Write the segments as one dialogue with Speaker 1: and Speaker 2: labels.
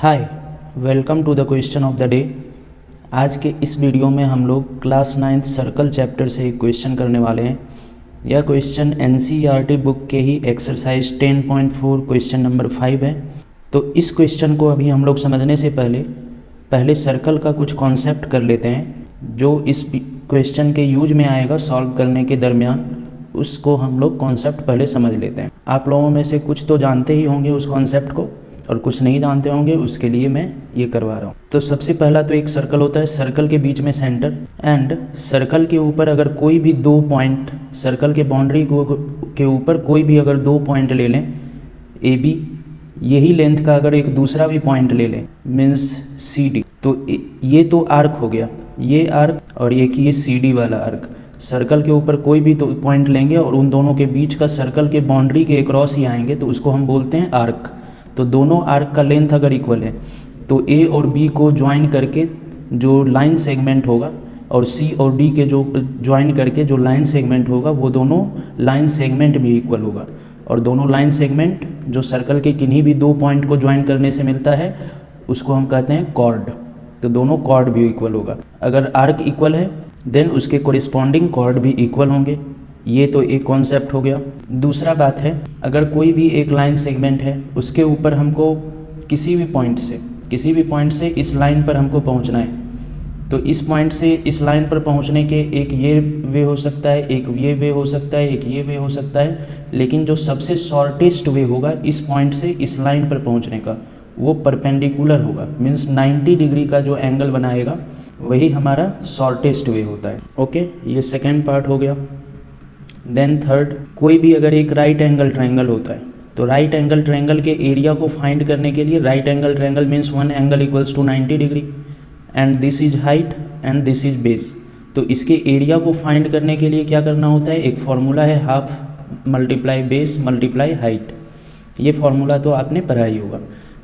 Speaker 1: Hi, welcome to the question of the day. आज के इस वीडियो में हम लोग क्लास 9th सर्कल चैप्टर से एक क्वेश्चन करने वाले हैं। यह क्वेश्चन एनसीईआरटी बुक के ही एक्सरसाइज 10.4 क्वेश्चन नंबर 5 है। तो इस क्वेश्चन को अभी हम लोग समझने से पहले सर्कल का कुछ कॉन्सेप्ट कर लेते हैं जो इस क्वेश्चन के यूज में आएगा सॉल्व करने के दरमियान। उसको हम लोग कॉन्सेप्ट पहले समझ लेते हैं। आप लोगों में से कुछ तो जानते ही होंगे उस कॉन्सेप्ट को और कुछ नहीं जानते होंगे, उसके लिए मैं ये करवा रहा हूँ। तो सबसे पहला तो एक सर्कल होता है, सर्कल के बीच में सेंटर, एंड सर्कल के ऊपर अगर कोई भी दो पॉइंट, सर्कल के बाउंड्री के ऊपर कोई भी अगर दो पॉइंट ले लें ए बी, यही लेंथ का अगर एक दूसरा भी पॉइंट ले लें मीन्स सी डी, तो ये तो आर्क हो गया, ये आर्क और एक ये सी डी वाला आर्क। सर्कल के ऊपर कोई भी दो पॉइंट लेंगे और उन दोनों के बीच का सर्कल के बाउंड्री के अक्रॉस ही आएंगे तो उसको हम बोलते हैं आर्क। तो दोनों आर्क का लेंथ अगर इक्वल है तो ए और बी को ज्वाइन करके जो लाइन सेगमेंट होगा और सी और डी के जो ज्वाइन करके जो लाइन सेगमेंट होगा वो दोनों लाइन सेगमेंट भी इक्वल होगा। और दोनों लाइन सेगमेंट जो सर्कल के किन्हीं भी दो पॉइंट को ज्वाइन करने से मिलता है उसको हम कहते हैं कॉर्ड। तो दोनों कॉर्ड भी इक्वल होगा। अगर आर्क इक्वल है देन उसके कोरिस्पॉन्डिंग कॉर्ड भी इक्वल होंगे। ये तो एक कॉन्सेप्ट हो गया। दूसरा बात है, अगर कोई भी एक लाइन सेगमेंट है उसके ऊपर हमको किसी भी पॉइंट से इस लाइन पर हमको पहुंचना है, तो इस पॉइंट से इस लाइन पर पहुंचने के एक ये वे हो सकता है, एक ये वे हो सकता है, एक ये वे हो सकता है, लेकिन जो सबसे शॉर्टेस्ट वे होगा इस पॉइंट से इस लाइन पर पहुंचने का वो परपेंडिकुलर होगा, मीन्स 90 डिग्री का जो एंगल बनाएगा वही हमारा शॉर्टेस्ट वे होता है। ओके, ये सेकेंड पार्ट हो गया। देन थर्ड, कोई भी अगर एक राइट एंगल ट्रायंगल होता है तो राइट एंगल ट्रायंगल के एरिया को फाइंड करने के लिए right angle triangle means one angle equals to 90 degree and this is height and this is base. तो इसके एरिया को फाइंड करने के लिए क्या करना होता है, एक फॉर्मूला है half multiply base multiply height. ये फॉर्मूला तो आपने पढ़ा ही होगा,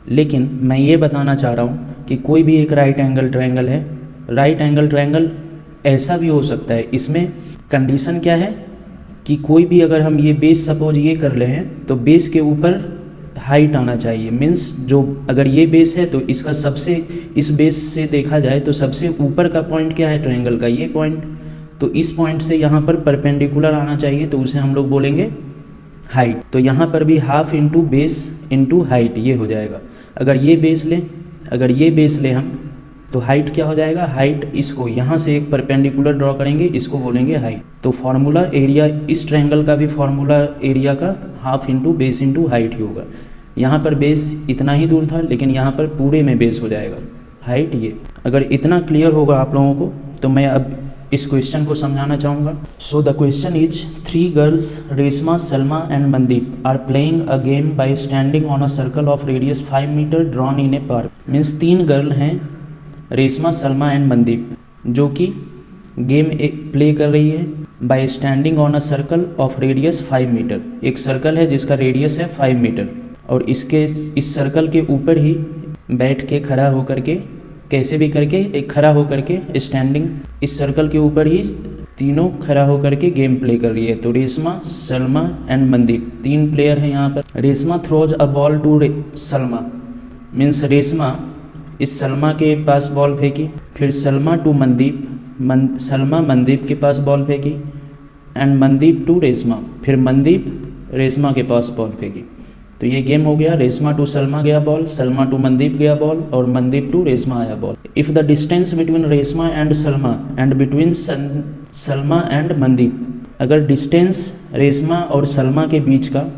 Speaker 1: लेकिन मैं ये बताना चाह रहा हूँ कि कोई भी एक राइट एंगल ट्रायंगल है, राइट एंगल ट्रायंगल ऐसा भी हो सकता है, इसमें कंडीशन क्या है कि कोई भी अगर हम ये बेस सपोज ये कर ले हैं तो बेस के ऊपर हाइट आना चाहिए। मीन्स जो अगर ये बेस है तो इसका सबसे, इस बेस से देखा जाए तो सबसे ऊपर का पॉइंट क्या है ट्रायंगल का, ये पॉइंट। तो इस पॉइंट से यहाँ पर परपेंडिकुलर आना चाहिए तो उसे हम लोग बोलेंगे हाइट। तो यहाँ पर भी half into base into height ये हो जाएगा। अगर ये बेस लें हम तो हाइट क्या हो जाएगा, हाइट इसको यहाँ से एक परपेंडिकुलर ड्रॉ करेंगे, इसको बोलेंगे हाइट। तो फॉर्मूला एरिया, इस ट्रायंगल का भी फॉर्मूला एरिया का half into base into height ही होगा। यहाँ पर बेस इतना ही दूर था लेकिन यहाँ पर पूरे में बेस हो जाएगा हाइट ये। अगर इतना क्लियर होगा आप लोगों को तो मैं अब इस क्वेश्चन को समझाना चाहूँगा। So the question is 3 girls Reshma, Salma and Mandeep are playing a game by standing on a circle of radius 5 metre drawn in a park. Means 3 girl हैं, रेशमा, सलमा एंड मनदीप, जो कि गेम प्ले कर रही है by standing on a circle of radius 5 metre. एक circle है जिसका radius है 5 मीटर और इस सर्कल के ऊपर ही बैठ के खड़ा होकर के, कैसे भी करके एक खड़ा होकर के स्टैंडिंग, इस सर्कल के ऊपर ही तीनों खड़ा होकर के गेम प्ले कर रही है। तो रेशमा, सलमा एंड मनदीप 3 प्लेयर हैं यहाँ पर। Reshma throws a ball to Salma, means Reshma इस सलमा के पास बॉल फेंकी, फिर सलमा टू मनदीप, सलमा मनदीप के पास बॉल फेंकी, एंड मनदीप टू रेशमा, फिर मनदीप रेशमा के पास बॉल फेंकी। तो ये गेम हो गया, रेशमा टू सलमा गया बॉल, सलमा टू मनदीप गया बॉल और मनदीप टू रेशमा आया ball. If the distance between Reshma and Salma and between Salma and Mandeep, अगर डिस्टेंस रेशमा और सलमा के बीच का,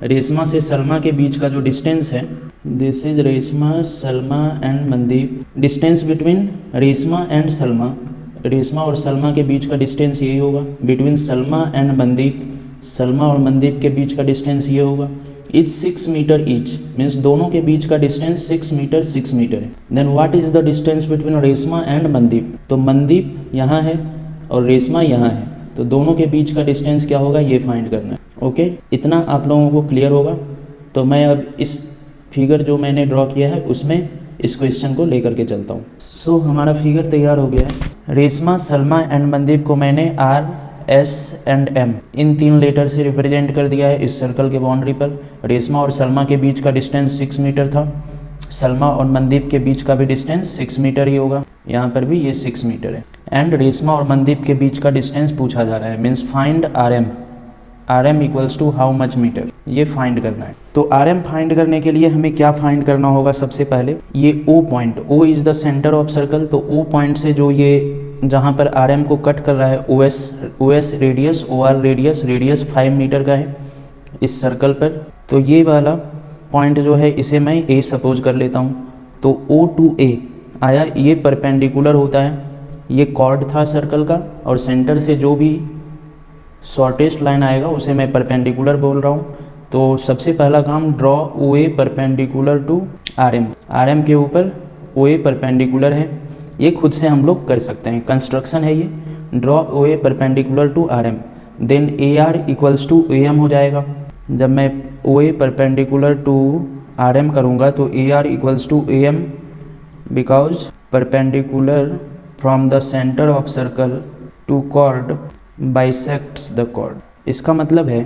Speaker 1: रेशमा से सलमा के बीच का जो डिस्टेंस है, this is Reshma, Salma and Mandeep, distance between Reshma and Salma, Reshma और सलमा के बीच का डिस्टेंस यही होगा। बिटवीन सलमा एंड मनदीप, सलमा और मनदीप के बीच का डिस्टेंस ये होगा। इज 6 मीटर ईच, मीन्स दोनों के बीच का डिस्टेंस 6 मीटर है। Then what is the distance between Reshma and Mandeep, तो मनदीप यहाँ है और रेशमा यहाँ है, तो दोनों के बीच का डिस्टेंस क्या होगा ये फाइंड करना है। ओके, इतना आप लोगों को क्लियर होगा। तो मैं अब इस फिगर जो मैंने ड्रॉ किया है उसमें इस क्वेश्चन को लेकर के चलता हूँ। सो हमारा फिगर तैयार हो गया है। रेशमा, सलमा एंड मनदीप को मैंने R, S and M in 3 letter से रिप्रेजेंट कर दिया है इस सर्कल के बाउंड्री पर। रेशमा और सलमा के बीच का डिस्टेंस 6 मीटर था सलमा और मनदीप के बीच का भी डिस्टेंस 6 मीटर ही होगा, यहाँ पर भी ये 6 मीटर है। एंड रेशमा और मनदीप के बीच का डिस्टेंस पूछा जा रहा है, means find R M equals to how much metre, ये फाइंड करना है। तो आर एम फाइंड करने के लिए हमें क्या फाइंड करना होगा, सबसे पहले ये O point, O is the centre of circle, तो ओ पॉइंट से जो ये जहाँ पर आर एम को कट कर रहा है O S radius, O R radius 5 metre का है इस सर्कल पर। तो ये वाला पॉइंट जो है इसे मैं ए सपोज कर लेता हूँ। तो ओ टू ए आया, ये परपेंडिकुलर होता है, ये कॉर्ड था सर्कल का, और सेंटर से जो भी शॉर्टेस्ट लाइन आएगा उसे मैं परपेंडिकुलर बोल रहा हूँ। तो सबसे पहला काम, draw O A perpendicular to R M के ऊपर ओ ए परपेंडिकुलर है, ये खुद से हम लोग कर सकते हैं, कंस्ट्रक्शन है ये। Draw O A perpendicular to R M, then A R equals to A M हो जाएगा। जब मैं O A perpendicular to R M करूँगा तो A R equals to A M, because perpendicular from the centre of circle to chord bisects the chord. इसका मतलब है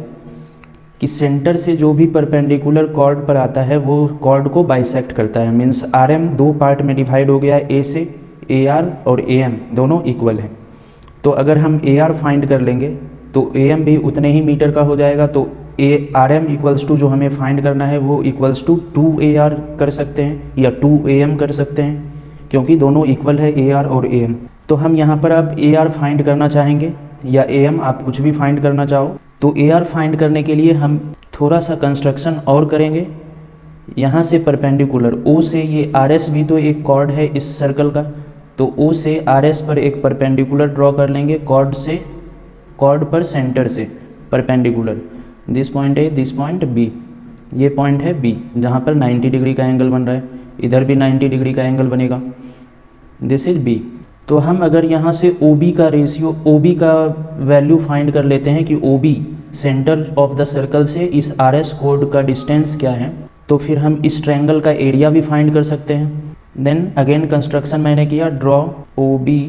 Speaker 1: कि सेंटर से जो भी परपेंडिकुलर कॉर्ड पर आता है वो कॉर्ड को बाइसेक्ट करता है, मीन्स आर एम दो पार्ट में डिवाइड हो गया है, ए से ए आर और ए एम दोनों इक्वल हैं। तो अगर हम ए आर फाइंड कर लेंगे तो ए एम भी उतने ही मीटर का हो जाएगा। तो A R M equals to जो हमें फाइंड करना है वो इक्वल्स टू 2 ए आर कर सकते हैं या 2 ए एम कर सकते हैं, क्योंकि दोनों इक्वल है ए आर और ए एम। तो हम यहाँ पर अब ए आर फाइंड करना चाहेंगे या ए एम, आप कुछ भी फाइंड करना चाहो। तो ए आर फाइंड करने के लिए हम थोड़ा सा कंस्ट्रक्शन और करेंगे। यहाँ से परपेंडिकुलर ओ से ये आर एस भी तो एक कॉर्ड है इस सर्कल का, तो ओ से आर एस पर एक परपेंडिकुलर ड्रॉ कर लेंगे, कॉर्ड पर सेंटर से perpendicular. This point A, this point B, ये पॉइंट है बी जहाँ पर 90 डिग्री का एंगल बन रहा है, इधर भी 90 डिग्री का एंगल बनेगा, दिस इज बी। तो हम अगर यहाँ से ओ बी का रेशियो, ओ बी का वैल्यू फाइंड कर लेते हैं कि O B centre of the circle से इस आर एस कोड का डिस्टेंस क्या है, तो फिर हम इस ट्रायंगल का एरिया भी फाइंड कर सकते हैं। देन अगेन कंस्ट्रक्शन मैंने किया, draw O B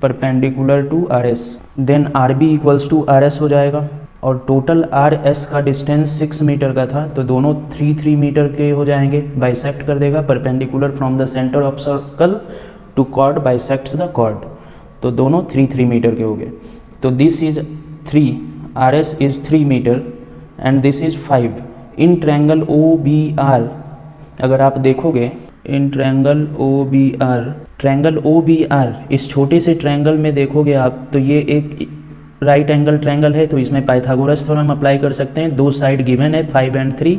Speaker 1: perpendicular to R S, then R B equals to R S हो जाएगा, और टोटल आर एस का डिस्टेंस 6 मीटर का था, तो दोनों 3 मीटर के हो जाएंगे, बाइसेक्ट कर देगा, perpendicular from the centre of circle to chord bisects the chord, तो दोनों 3 मीटर के हो गए। तो this is 3, R S is 3 metre and this is 5। In triangle O B R अगर आप देखोगे, in triangle O B R इस छोटे से ट्रायंगल में देखोगे आप, तो ये एक राइट एंगल ट्रायंगल है, तो इसमें पाइथागोरस थ्योरम अप्लाई कर सकते हैं। दो साइड गिवन है 5 और 3,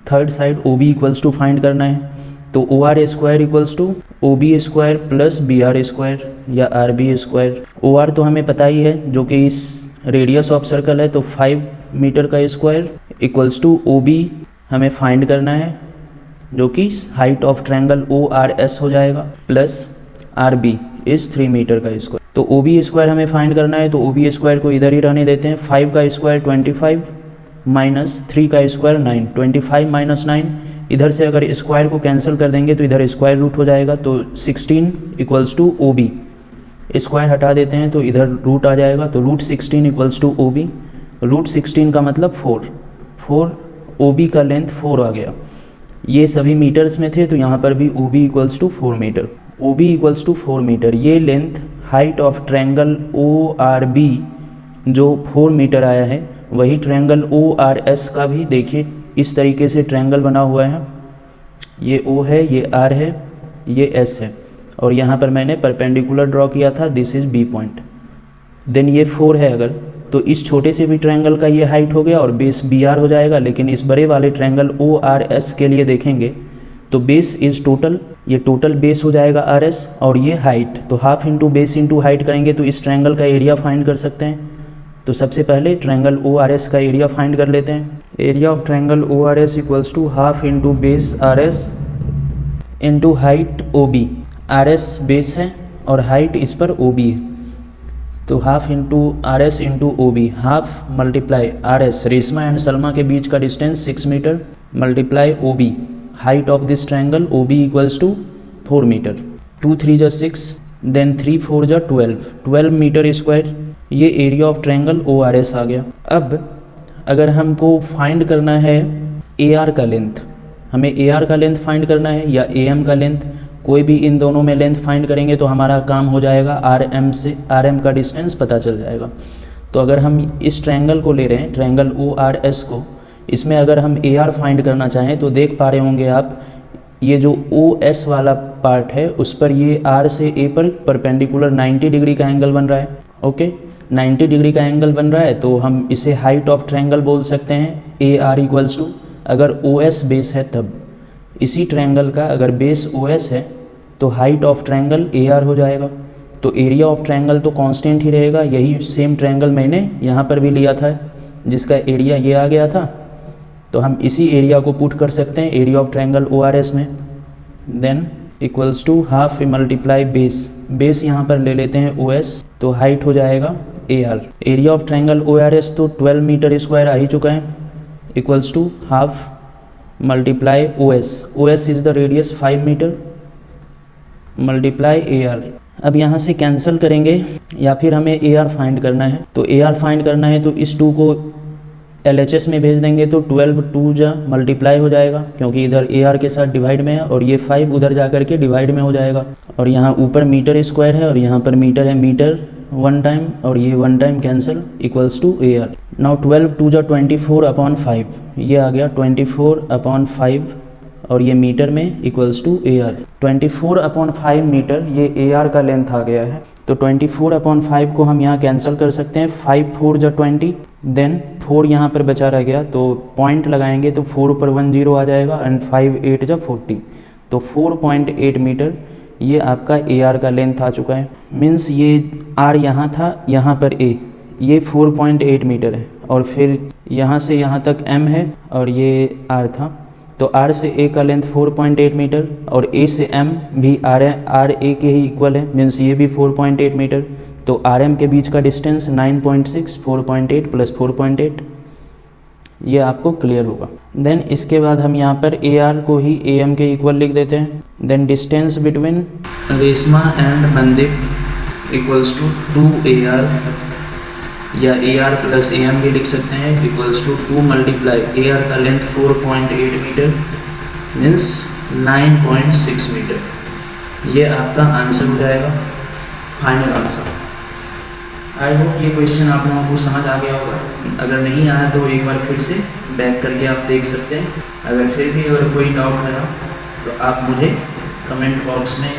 Speaker 1: third side O B equals to find करना है। तो O R square equals to O B square plus B R square या R B square. O R तो हमें पता ही है जो कि इस रेडियस ऑफ सर्कल है, तो 5 मीटर का square equals to O B हमें फाइंड करना है जो कि height of triangle O R S हो जाएगा, plus R B is 3 metre का स्क्वायर। तो ओ बी स्क्वायर हमें फाइंड करना है, तो ओ बी स्क्वायर को इधर ही रहने देते हैं। 5 का स्क्वायर 25 माइनस 3 का स्क्वायर 9, 25 माइनस 9, इधर से अगर स्क्वायर को कैंसिल कर देंगे तो इधर स्क्वायर रूट हो जाएगा, तो 16 equals to O B. Square हटा देते हैं तो इधर रूट आ जाएगा, तो root 16 equals to O B. Root 16 का मतलब 4 ओ बी का लेंथ 4 आ गया। ये सभी मीटर्स में थे, तो यहाँ पर भी O B equals to 4 metre, O B equals to 4 metre. ये length height of triangle O R B जो 4 मीटर आया है, वही ट्रायंगल ओ आर एस का भी देखिए इस तरीके से ट्रायंगल बना हुआ है। ये ओ है, ये आर है, ये एस है, और यहाँ पर मैंने परपेंडिकुलर ड्रॉ किया था, this is B point. Then ये 4 है अगर, तो इस छोटे से भी ट्रायंगल का ये हाइट हो गया और बेस बी आर हो जाएगा। लेकिन इस बड़े वाले ट्रायंगल ओ आर एस के लिए देखेंगे तो बेस इज टोटल, ये टोटल बेस हो जाएगा आर एस, और ये हाइट, तो half into base into height करेंगे तो इस ट्रायंगल का एरिया फाइंड कर सकते हैं। तो सबसे पहले ट्रायंगल ओ आर एस का एरिया फाइंड कर लेते हैं। Area of triangle O R S equals to half into base R S into height O B. R S base है और हाइट इस पर ओ बी है, तो half into R S into O B, half multiply R S, Reshma and Salma के बीच का distance 6 metre, multiply O B, height of this triangle O B equals to 4 metre. 2 3 जा 6, देन 3 4 जा 12 मीटर स्क्वायर। ये area of triangle O R S आ गया। अब अगर हमको फाइंड करना है ए आर का लेंथ, हमें AR का लेंथ फाइंड करना है या AM का लेंथ, कोई भी इन दोनों में लेंथ फाइंड करेंगे तो हमारा काम हो जाएगा, RM का डिस्टेंस पता चल जाएगा। तो अगर हम इस ट्रायंगल को ले रहे हैं, ट्रायंगल ORS को, इसमें अगर हम AR फाइंड करना चाहें तो देख पा रहे होंगे आप, ये जो OS वाला पार्ट है उस पर ये R से A पर परपेंडिकुलर 90 डिग्री का एंगल बन रहा है। ओके, 90 डिग्री का एंगल बन रहा है तो हम इसे हाइट ऑफ ट्रायंगल बोल सकते हैं। AR इक्वल्स टू, अगर OS बेस है तब, इसी ट्रायंगल का अगर बेस OS है तो हाइट ऑफ ट्रायंगल AR हो जाएगा। तो एरिया ऑफ ट्रायंगल तो कांस्टेंट ही रहेगा। यही सेम ट्रायंगल मैंने यहाँ पर भी लिया था जिसका एरिया ये आ गया था, तो हम इसी एरिया को पुट कर सकते हैं एरिया ऑफ ट्रायंगल ORS में। Then equals to half multiply base यहाँ पर ले लेते हैं OS, तो हाइट हो जाएगा AR। Area of triangle ORS तो 12 मीटर स्क्वायर आ ही चुका है, equals to half multiply OS is the radius 5 metre multiply AR। अब यहाँ से कैंसिल करेंगे या फिर हमें AR फाइंड करना है, तो AR फाइंड करना है तो इस 2 को LHS में भेज देंगे तो 12 2 जा मल्टीप्लाई हो जाएगा, क्योंकि इधर AR के साथ डिवाइड में है और ये 5 उधर जा कर के डिवाइड में हो जाएगा। और यहाँ ऊपर मीटर स्क्वायर है और यहाँ पर मीटर है, मीटर 1 टाइम और ये 1 time cancel, equals to AR। Now 12 2 जा 24/5, ये आ गया 24/5 और ये मीटर में इक्वल्स टू AR। 24/5 मीटर ये AR का लेंथ आ गया है। तो 24/5 को हम यहाँ कैंसिल कर सकते हैं, 5 4 जा 20, देन 4 यहाँ पर बचा रह गया तो पॉइंट लगाएंगे तो 4 ऊपर 1 0 आ जाएगा एंड 5 8 जा 40, तो 4.8 मीटर ये आपका AR का लेंथ आ चुका है। मीन्स ये R यहाँ था, यहाँ पर A, ये 4.8 मीटर है और फिर यहाँ से यहाँ तक M है और ये R था, तो R से A का लेंथ 4.8 मीटर और A से M भी R A के ही इक्वल है, मीन्स ये भी 4.8 मीटर। तो RM के बीच का डिस्टेंस 9.6, 4.8 प्लस 4.8, ये आपको क्लियर होगा। देन इसके बाद हम यहाँ पर AR को ही AM के इक्वल लिख देते हैं। Then distance between Reshma and Mandeep equals to 2AR या AR प्लस AM भी लिख सकते हैं, इक्वल्स टू 2 मल्टीप्लाई AR का लेंथ 4.8 मीटर मीन्स 9.6 मीटर। ये आपका आंसर हो जाएगा, फाइनल आंसर। आई होप ये क्वेश्चन आप लोगों को समझ आ गया होगा। अगर नहीं आया तो एक बार फिर से बैक करके आप देख सकते हैं। अगर फिर भी अगर कोई डाउट रहा तो आप मुझे कमेंट बॉक्स में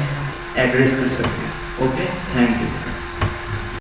Speaker 1: एड्रेस कर सकते हैं। Okay, thank you.